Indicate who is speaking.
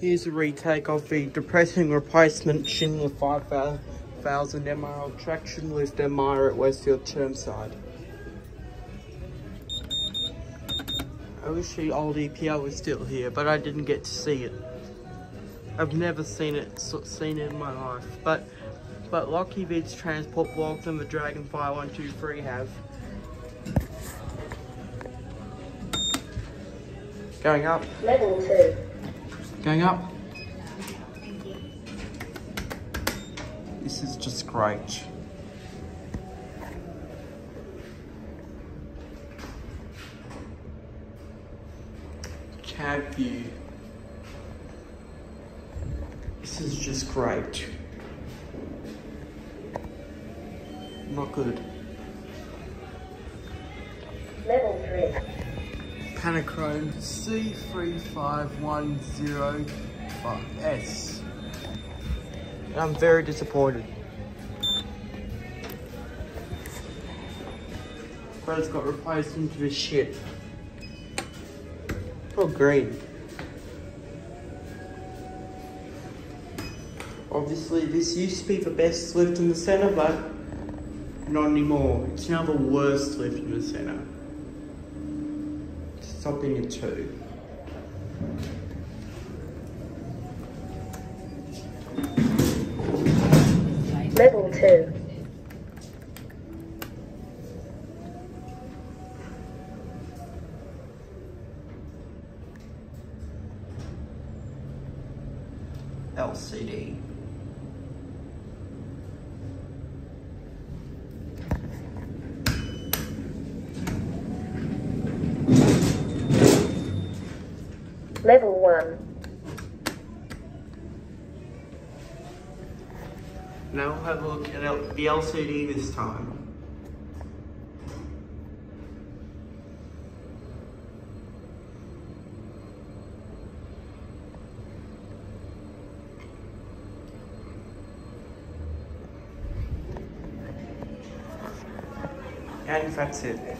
Speaker 1: Here's a retake of the Depressing replacement Schindler 5000 MRL Traction lift and Myer at Westfield, Chermside. I wish the old EPL was still here, but I didn't get to see it. I've never seen it in my life, but Lockie Vid's transport blogs and the Dragonfly 123 have. Going up.
Speaker 2: Level 2.
Speaker 1: Going up. This is just great. Cab view. This is just great. Not good.
Speaker 2: Level 3.
Speaker 1: Panachrome C35105S. I'm very disappointed. But it's got replaced into this shit. Oh, green. Obviously, this used to be the best lift in the centre, but not anymore. It's now the worst lift in the centre. Stopping at 2.
Speaker 2: Level 2.
Speaker 1: LCD.
Speaker 2: Level 1.
Speaker 1: Now we'll have a look at the LCD this time. And that's it.